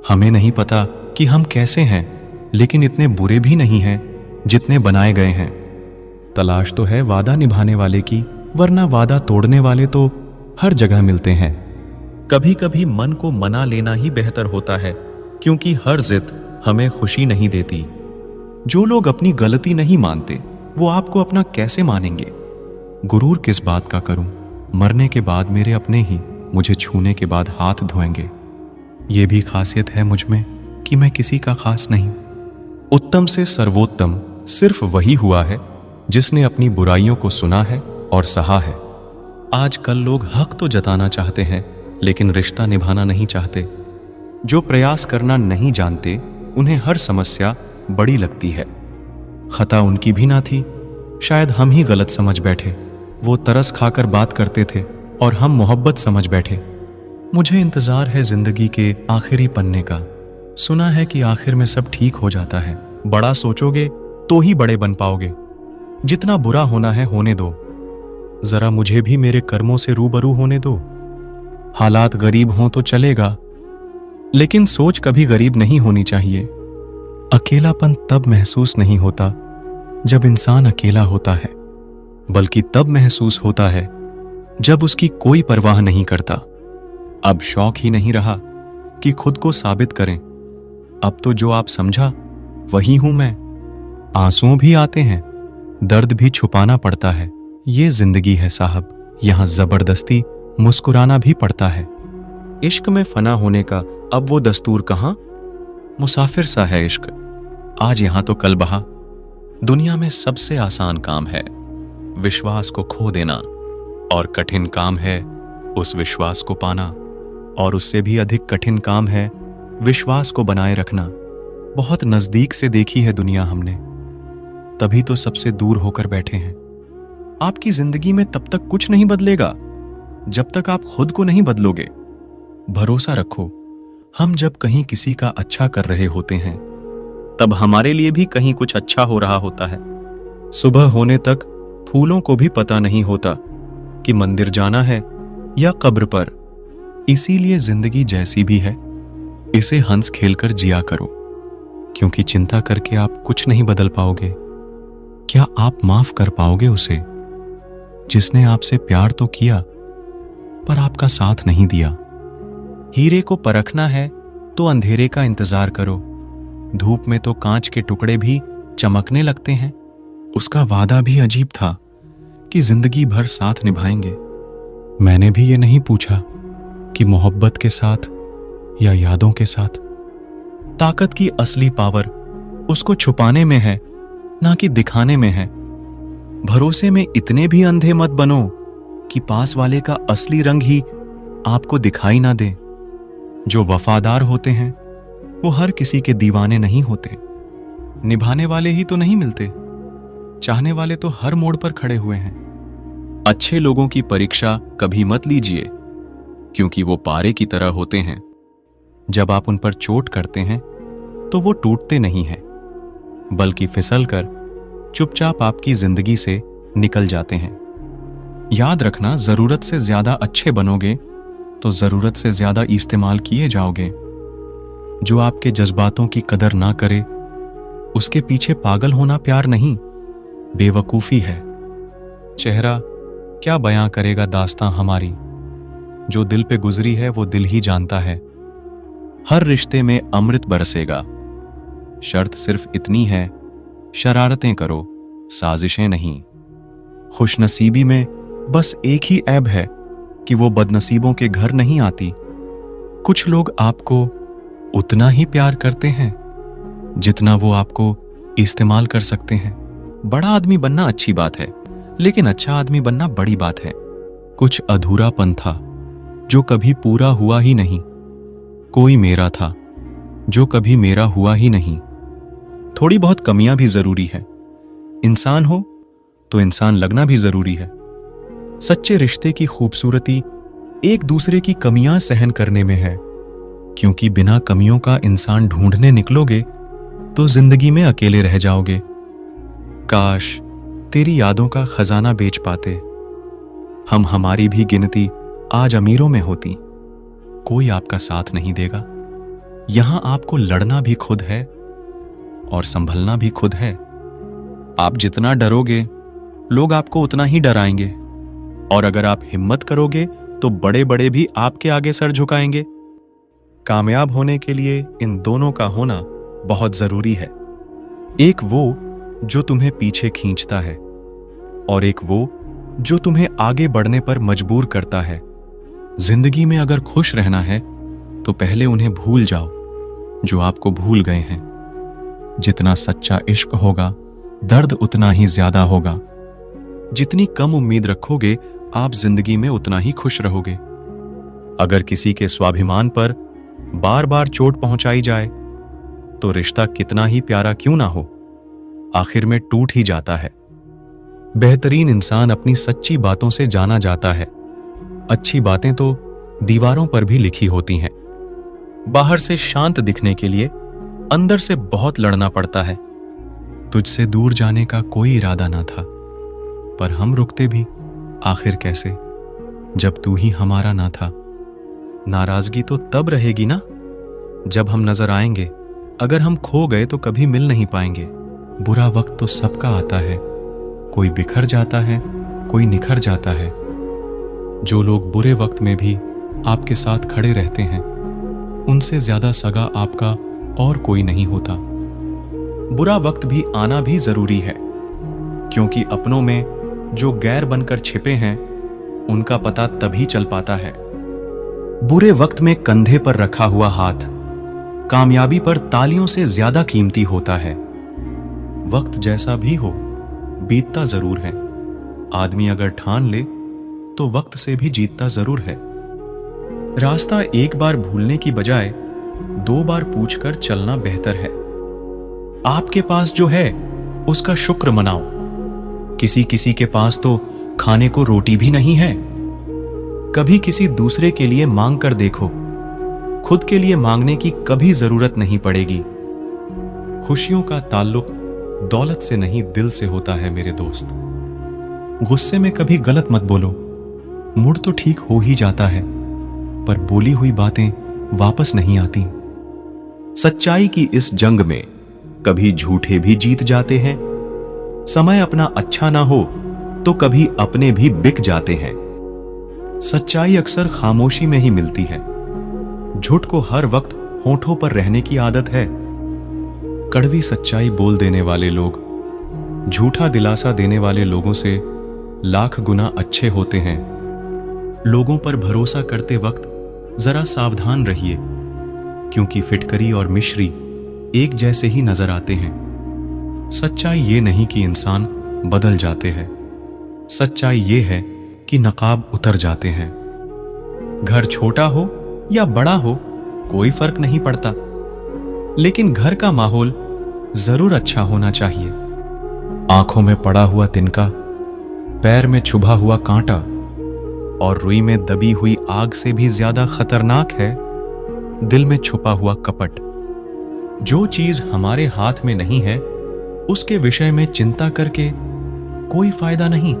हमें नहीं पता कि हम कैसे हैं, लेकिन इतने बुरे भी नहीं हैं जितने बनाए गए हैं। तलाश तो है वादा निभाने वाले की, वरना वादा तोड़ने वाले तो हर जगह मिलते हैं। कभी कभी मन को मना लेना ही बेहतर होता है, क्योंकि हर जिद हमें खुशी नहीं देती। जो लोग अपनी गलती नहीं मानते, वो आपको अपना कैसे मानेंगे? गुरूर किस बात का करूं? मरने के बाद मेरे अपने ही मुझे छूने के बाद हाथ धोएंगे। ये भी खासियत है मुझ में कि मैं किसी का खास नहीं। उत्तम से सर्वोत्तम सिर्फ वही हुआ है जिसने अपनी बुराइयों को सुना है और सहा है। आजकल लोग हक तो जताना चाहते हैं, लेकिन रिश्ता निभाना नहीं चाहते। जो प्रयास करना नहीं जानते, उन्हें हर समस्या बड़ी लगती है। खता उनकी भी ना थी, शायद हम ही गलत समझ बैठे। वो तरस खाकर बात करते थे और हम मोहब्बत समझ बैठे। मुझे इंतजार है जिंदगी के आखिरी पन्ने का। सुना है कि आखिर में सब ठीक हो जाता है। बड़ा सोचोगे तो ही बड़े बन पाओगे। जितना बुरा होना है होने दो। जरा मुझे भी मेरे कर्मों से रूबरू होने दो। हालात गरीब हों तो चलेगा, लेकिन सोच कभी गरीब नहीं होनी चाहिए। अकेलापन तब महसूस नहीं होता जब इंसान अकेला होता है, बल्कि तब महसूस होता है जब उसकी कोई परवाह नहीं करता। अब शौक ही नहीं रहा कि खुद को साबित करें। अब तो जो आप समझा वही हूं मैं। आंसुओं भी आते हैं, दर्द भी छुपाना पड़ता है। ये जिंदगी है साहब, यहां जबरदस्ती मुस्कुराना भी पड़ता है। इश्क में फना होने का अब वो दस्तूर कहां? मुसाफिर सा है इश्क, आज यहां तो कल बहा। दुनिया में सबसे आसान काम है विश्वास को खो देना, और कठिन काम है उस विश्वास को पाना, और उससे भी अधिक कठिन काम है विश्वास को बनाए रखना। बहुत नजदीक से देखी है दुनिया हमने, तभी तो सबसे दूर होकर बैठे हैं। आपकी जिंदगी में तब तक कुछ नहीं बदलेगा जब तक आप खुद को नहीं बदलोगे। भरोसा रखो, हम जब कहीं किसी का अच्छा कर रहे होते हैं, तब हमारे लिए भी कहीं कुछ अच्छा हो रहा होता है। सुबह होने तक फूलों को भी पता नहीं होता कि मंदिर जाना है या कब्र पर। इसीलिए जिंदगी जैसी भी है, इसे हंस खेलकर जिया करो, क्योंकि चिंता करके आप कुछ नहीं बदल पाओगे। क्या आप माफ कर पाओगे उसे जिसने आपसे प्यार तो किया पर आपका साथ नहीं दिया? हीरे को परखना है तो अंधेरे का इंतजार करो। धूप में तो कांच के टुकड़े भी चमकने लगते हैं। उसका वादा भी अजीब था कि जिंदगी भर साथ निभाएंगे। मैंने भी ये नहीं पूछा कि मोहब्बत के साथ या यादों के साथ। ताकत की असली पावर उसको छुपाने में है, ना कि दिखाने में है। भरोसे में इतने भी अंधे मत बनो कि पास वाले का असली रंग ही आपको दिखाई ना दे। जो वफादार होते हैं वो हर किसी के दीवाने नहीं होते। निभाने वाले ही तो नहीं मिलते, चाहने वाले तो हर मोड़ पर खड़े हुए हैं। अच्छे लोगों की परीक्षा कभी मत लीजिए, क्योंकि वो पारे की तरह होते हैं। जब आप उन पर चोट करते हैं तो वो टूटते नहीं हैं, बल्कि फिसलकर चुपचाप आपकी जिंदगी से निकल जाते हैं। याद रखना, जरूरत से ज्यादा अच्छे बनोगे तो जरूरत से ज्यादा इस्तेमाल किए जाओगे। जो आपके जज्बातों की कदर ना करे, उसके पीछे पागल होना प्यार नहीं, बेवकूफी है। चेहरा क्या बयां करेगा दास्तां हमारी, जो दिल पे गुजरी है वो दिल ही जानता है। हर रिश्ते में अमृत बरसेगा, शर्त सिर्फ इतनी है, शरारतें करो, साजिशें नहीं। खुशनसीबी में बस एक ही ऐब है कि वो बदनसीबों के घर नहीं आती। कुछ लोग आपको उतना ही प्यार करते हैं जितना वो आपको इस्तेमाल कर सकते हैं। बड़ा आदमी बनना अच्छी बात है, लेकिन अच्छा आदमी बनना बड़ी बात है। कुछ अधूरापन था जो कभी पूरा हुआ ही नहीं। कोई मेरा था जो कभी मेरा हुआ ही नहीं। थोड़ी बहुत कमियां भी जरूरी है। इंसान हो तो इंसान लगना भी जरूरी है। सच्चे रिश्ते की खूबसूरती एक दूसरे की कमियां सहन करने में है, क्योंकि बिना कमियों का इंसान ढूंढने निकलोगे तो जिंदगी में अकेले रह जाओगे। काश तेरी यादों का खजाना बेच पाते, हम हमारी भी गिनती आज अमीरों में होती। कोई आपका साथ नहीं देगा, यहां आपको लड़ना भी खुद है और संभलना भी खुद है। आप जितना डरोगे, लोग आपको उतना ही डराएंगे, और अगर आप हिम्मत करोगे तो बड़े बड़े भी आपके आगे सर झुकाएंगे। कामयाब होने के लिए इन दोनों का होना बहुत जरूरी है। एक वो जो तुम्हें पीछे खींचता है, और एक वो जो तुम्हें आगे बढ़ने पर मजबूर करता है। जिंदगी में अगर खुश रहना है तो पहले उन्हें भूल जाओ जो आपको भूल गए हैं। जितना सच्चा इश्क होगा, दर्द उतना ही ज्यादा होगा। जितनी कम उम्मीद रखोगे, आप जिंदगी में उतना ही खुश रहोगे। अगर किसी के स्वाभिमान पर बार बार चोट पहुंचाई जाए तो रिश्ता कितना ही प्यारा क्यों ना हो, आखिर में टूट ही जाता है। बेहतरीन इंसान अपनी सच्ची बातों से जाना जाता है। अच्छी बातें तो दीवारों पर भी लिखी होती हैं। बाहर से शांत दिखने के लिए अंदर से बहुत लड़ना पड़ता है। तुझसे दूर जाने का कोई इरादा ना था, पर हम रुकते भी आखिर कैसे, जब तू ही हमारा ना था। नाराजगी तो तब रहेगी ना जब हम नजर आएंगे। अगर हम खो गए तो कभी मिल नहीं पाएंगे। बुरा वक्त तो सबका आता है, कोई बिखर जाता है, कोई निखर जाता है। जो लोग बुरे वक्त में भी आपके साथ खड़े रहते हैं, उनसे ज्यादा सगा आपका और कोई नहीं होता। बुरा वक्त भी आना भी जरूरी है, क्योंकि अपनों में जो गैर बनकर छिपे हैं, उनका पता तभी चल पाता है। बुरे वक्त में कंधे पर रखा हुआ हाथ कामयाबी पर तालियों से ज्यादा कीमती होता है। वक्त जैसा भी हो, बीतता जरूर है। आदमी अगर ठान ले तो वक्त से भी जीतता जरूर है। रास्ता एक बार भूलने की बजाय 2 बार पूछकर चलना बेहतर है। आपके पास जो है उसका शुक्र मनाओ। किसी किसी के पास तो खाने को रोटी भी नहीं है। कभी किसी दूसरे के लिए मांग कर देखो, खुद के लिए मांगने की कभी जरूरत नहीं पड़ेगी। खुशियों का ताल्लुक दौलत से नहीं, दिल से होता है मेरे दोस्त। गुस्से में कभी गलत मत बोलो, मूड तो ठीक हो ही जाता है, पर बोली हुई बातें वापस नहीं आती। सच्चाई की इस जंग में कभी झूठे भी जीत जाते हैं। समय अपना अच्छा ना हो तो कभी अपने भी बिक जाते हैं। सच्चाई अक्सर खामोशी में ही मिलती है। झूठ को हर वक्त होठों पर रहने की आदत है। कड़वी सच्चाई बोल देने वाले लोग झूठा दिलासा देने वाले लोगों से लाख गुना अच्छे होते हैं। लोगों पर भरोसा करते वक्त जरा सावधान रहिए, क्योंकि फिटकरी और मिश्री एक जैसे ही नजर आते हैं। सच्चाई ये नहीं कि इंसान बदल जाते हैं, सच्चाई ये है कि नकाब उतर जाते हैं। घर छोटा हो या बड़ा हो कोई फर्क नहीं पड़ता, लेकिन घर का माहौल जरूर अच्छा होना चाहिए। आंखों में पड़ा हुआ तिनका, पैर में छुभा हुआ कांटा और रुई में दबी हुई आग से भी ज्यादा खतरनाक है दिल में छुपा हुआ कपट। जो चीज हमारे हाथ में नहीं है उसके विषय में चिंता करके कोई फायदा नहीं।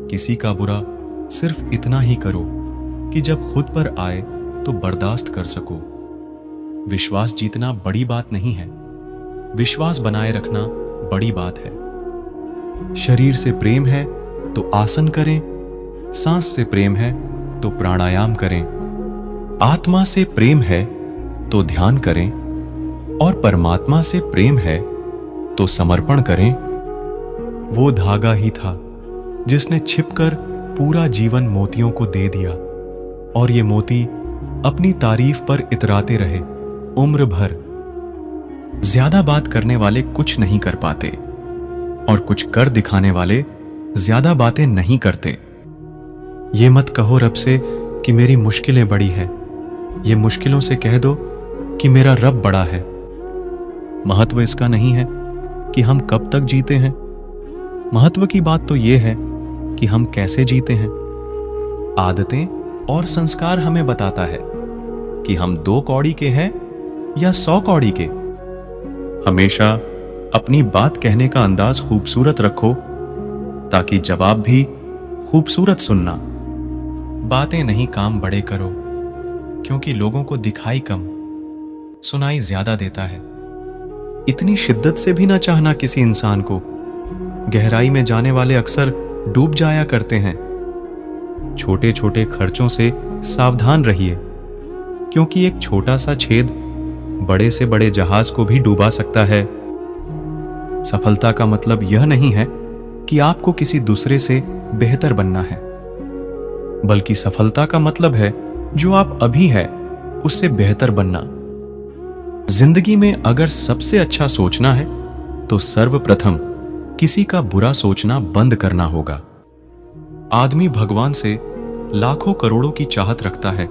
किसी का बुरा सिर्फ इतना ही करो कि जब खुद पर आए तो बर्दाश्त कर सको। विश्वास जीतना बड़ी बात नहीं है, विश्वास बनाए रखना बड़ी बात है। शरीर से प्रेम है तो आसन करें, सांस से प्रेम है तो प्राणायाम करें, आत्मा से प्रेम है तो ध्यान करें, और परमात्मा से प्रेम है तो समर्पण करें। वो धागा ही था जिसने छिपकर पूरा जीवन मोतियों को दे दिया, और ये मोती अपनी तारीफ पर इतराते रहे उम्र भर। ज्यादा बात करने वाले कुछ नहीं कर पाते, और कुछ कर दिखाने वाले ज्यादा बातें नहीं करते। ये मत कहो रब से कि मेरी मुश्किलें बड़ी है, ये मुश्किलों से कह दो कि मेरा रब बड़ा है। महत्व इसका नहीं है कि हम कब तक जीते हैं, महत्व की बात तो यह है कि हम कैसे जीते हैं। आदतें और संस्कार हमें बताता है कि हम 2 कौड़ी के हैं या 100 कौड़ी के। हमेशा अपनी बात कहने का अंदाज खूबसूरत रखो, ताकि जवाब भी खूबसूरत सुनना। बातें नहीं काम बड़े करो, क्योंकि लोगों को दिखाई कम, सुनाई ज्यादा देता है। इतनी शिद्दत से भी ना चाहना किसी इंसान को। गहराई में जाने वाले अक्सर डूब जाया करते हैं। छोटे छोटे खर्चों से सावधान रहिए, क्योंकि एक छोटा सा छेद बड़े से बड़े जहाज को भी डूबा सकता है। सफलता का मतलब यह नहीं है कि आपको किसी दूसरे से बेहतर बनना है, बल्कि सफलता का मतलब है जो आप अभी है उससे बेहतर बनना। जिंदगी में अगर सबसे अच्छा सोचना है तो सर्वप्रथम किसी का बुरा सोचना बंद करना होगा। आदमी भगवान से लाखों करोड़ों की चाहत रखता है,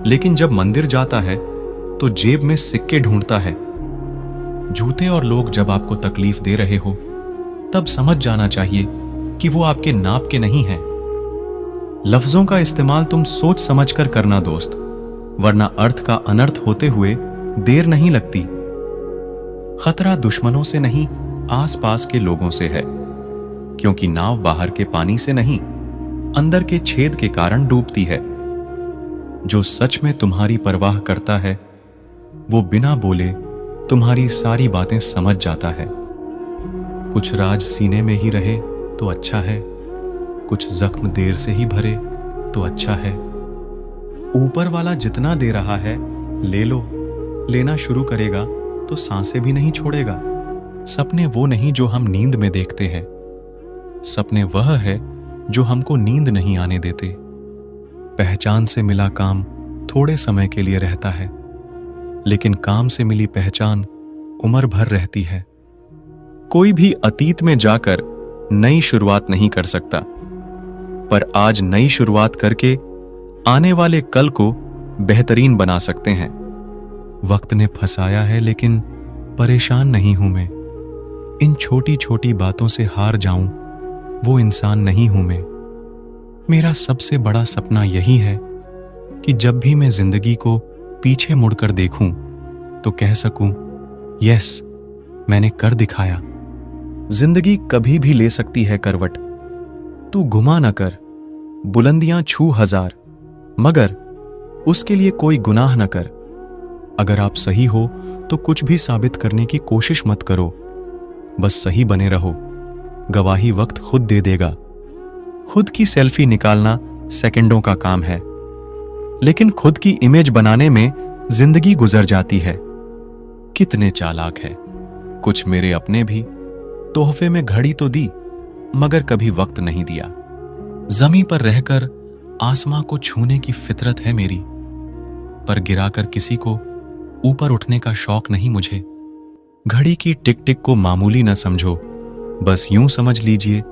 लेकिन जब मंदिर जाता है तो जेब में सिक्के ढूंढता है। झूठे और लोग जब आपको तकलीफ दे रहे हो तब समझ जाना चाहिए कि वो आपके नाप के नहीं हैं। लफ्जों का इस्तेमाल तुम सोच समझकर करना दोस्त, वरना अर्थ का अनर्थ होते हुए देर नहीं लगती। खतरा दुश्मनों से नहीं, आसपास के लोगों से है, क्योंकि नाव बाहर के पानी से नहीं, अंदर के छेद के कारण डूबती है। जो सच में तुम्हारी परवाह करता है वो बिना बोले तुम्हारी सारी बातें समझ जाता है। कुछ राज सीने में ही रहे तो अच्छा है, कुछ जख्म देर से ही भरे तो अच्छा है। ऊपर वाला जितना दे रहा है ले लो, लेना शुरू करेगा तो सांसें भी नहीं छोड़ेगा। सपने वो नहीं जो हम नींद में देखते हैं, सपने वह है जो हमको नींद नहीं आने देते। पहचान से मिला काम थोड़े समय के लिए रहता है, लेकिन काम से मिली पहचान उम्र भर रहती है। कोई भी अतीत में जाकर नई शुरुआत नहीं कर सकता, पर आज नई शुरुआत करके आने वाले कल को बेहतरीन बना सकते हैं। वक्त ने फंसाया है, लेकिन परेशान नहीं हूं मैं। इन छोटी छोटी बातों से हार जाऊं वो इंसान नहीं हूं मैं। मेरा सबसे बड़ा सपना यही है कि जब भी मैं जिंदगी को पीछे मुड़कर देखूं तो कह सकूं, यस, मैंने कर दिखाया। जिंदगी कभी भी ले सकती है करवट, तू गुमा न कर। बुलंदियां छू हजार, मगर उसके लिए कोई गुनाह न कर। अगर आप सही हो तो कुछ भी साबित करने की कोशिश मत करो, बस सही बने रहो। गवाही वक्त खुद दे देगा। खुद की सेल्फी निकालना सेकंडों का काम है, लेकिन खुद की इमेज बनाने में जिंदगी गुजर जाती है। कितने चालाक है कुछ मेरे अपने भी। तोहफे में घड़ी तो दी, मगर कभी वक्त नहीं दिया। जमीन पर रहकर आसमां को छूने की फितरत है मेरी, पर गिराकर किसी को ऊपर उठने का शौक नहीं मुझे। घड़ी की टिक टिक को मामूली न समझो, बस यूं समझ लीजिए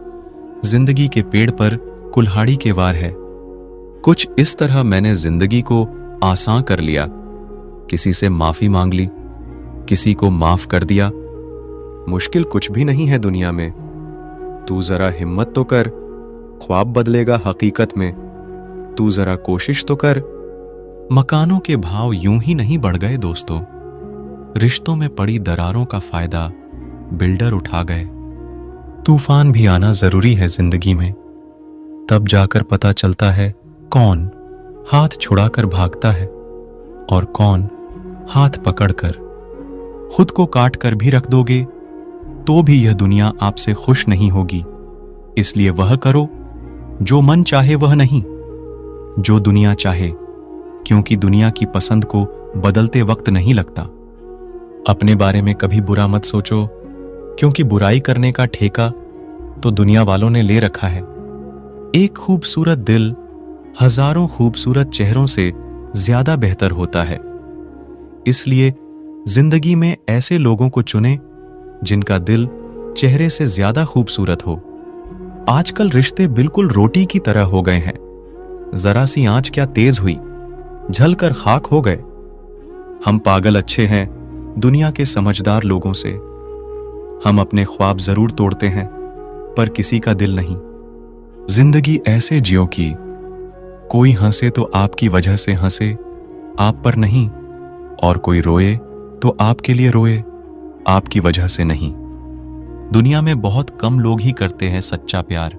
जिंदगी के पेड़ पर कुल्हाड़ी के वार है। कुछ इस तरह मैंने जिंदगी को आसान कर लिया। किसी से माफी मांग ली, किसी को माफ कर दिया। मुश्किल कुछ भी नहीं है दुनिया में। तू जरा हिम्मत तो कर, ख्वाब बदलेगा हकीकत में। तू जरा कोशिश तो कर। मकानों के भाव यूं ही नहीं बढ़ गए दोस्तों, रिश्तों में पड़ी दरारों का फायदा बिल्डर उठा गए। तूफान भी आना जरूरी है जिंदगी में, तब जाकर पता चलता है कौन हाथ छुड़ाकर भागता है और कौन हाथ पकड़कर। खुद को काट कर भी रख दोगे तो भी यह दुनिया आपसे खुश नहीं होगी। इसलिए वह करो जो मन चाहे, वह नहीं जो दुनिया चाहे, क्योंकि दुनिया की पसंद को बदलते वक्त नहीं लगता। अपने बारे में कभी बुरा मत सोचो, क्योंकि बुराई करने का ठेका तो दुनिया वालों ने ले रखा है। एक खूबसूरत दिल हजारों खूबसूरत चेहरों से ज्यादा बेहतर होता है। इसलिए जिंदगी में ऐसे लोगों को चुने जिनका दिल चेहरे से ज्यादा खूबसूरत हो। आजकल रिश्ते बिल्कुल रोटी की तरह हो गए हैं। जरा सी आंच क्या तेज हुई, झलकर खाक हो गए। हम पागल अच्छे हैं दुनिया के समझदार लोगों से। हम अपने ख्वाब जरूर तोड़ते हैं, पर किसी का दिल नहीं। जिंदगी ऐसे जियो कि कोई हंसे तो आपकी वजह से हंसे, आप पर नहीं, और कोई रोए तो आपके लिए रोए, आपकी वजह से नहीं। दुनिया में बहुत कम लोग ही करते हैं सच्चा प्यार,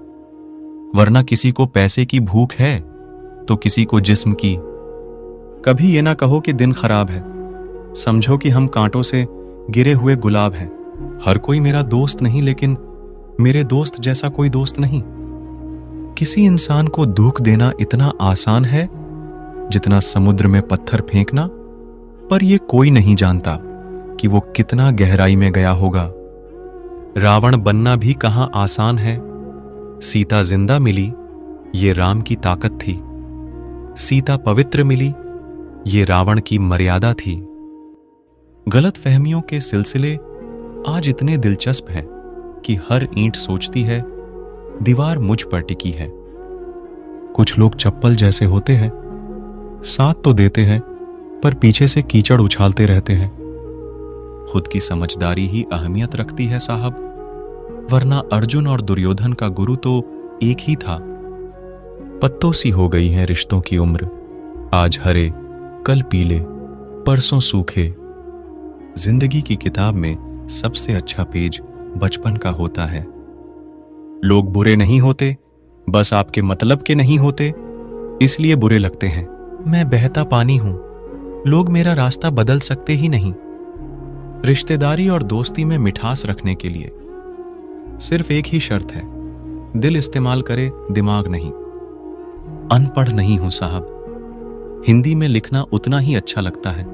वरना किसी को पैसे की भूख है तो किसी को जिस्म की। कभी ये ना कहो कि दिन खराब है, समझो कि हम कांटों से गिरे हुए गुलाब हैं। हर कोई मेरा दोस्त नहीं, लेकिन मेरे दोस्त जैसा कोई दोस्त नहीं। किसी इंसान को दुख देना इतना आसान है जितना समुद्र में पत्थर फेंकना, पर यह कोई नहीं जानता कि वो कितना गहराई में गया होगा। रावण बनना भी कहां आसान है। सीता जिंदा मिली, ये राम की ताकत थी। सीता पवित्र मिली, ये रावण की मर्यादा थी। गलत फहमियों के सिलसिले आज इतने दिलचस्प हैं कि हर ईंट सोचती है दीवार मुझ पर टिकी है। कुछ लोग चप्पल जैसे होते हैं, साथ तो देते हैं पर पीछे से कीचड़ उछालते रहते हैं। खुद की समझदारी ही अहमियत रखती है साहब, वरना अर्जुन और दुर्योधन का गुरु तो एक ही था। पत्तों सी हो गई है रिश्तों की उम्र, आज हरे कल पीले परसों सूखे। जिंदगी की किताब में सबसे अच्छा पेज बचपन का होता है। लोग बुरे नहीं होते, बस आपके मतलब के नहीं होते, इसलिए बुरे लगते हैं। मैं बहता पानी हूं, लोग मेरा रास्ता बदल सकते ही नहीं। रिश्तेदारी और दोस्ती में मिठास रखने के लिए सिर्फ एक ही शर्त है, दिल इस्तेमाल करे, दिमाग नहीं। अनपढ़ नहीं हूं साहब, हिंदी में लिखना उतना ही अच्छा लगता है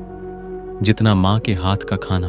जितना मां के हाथ का खाना।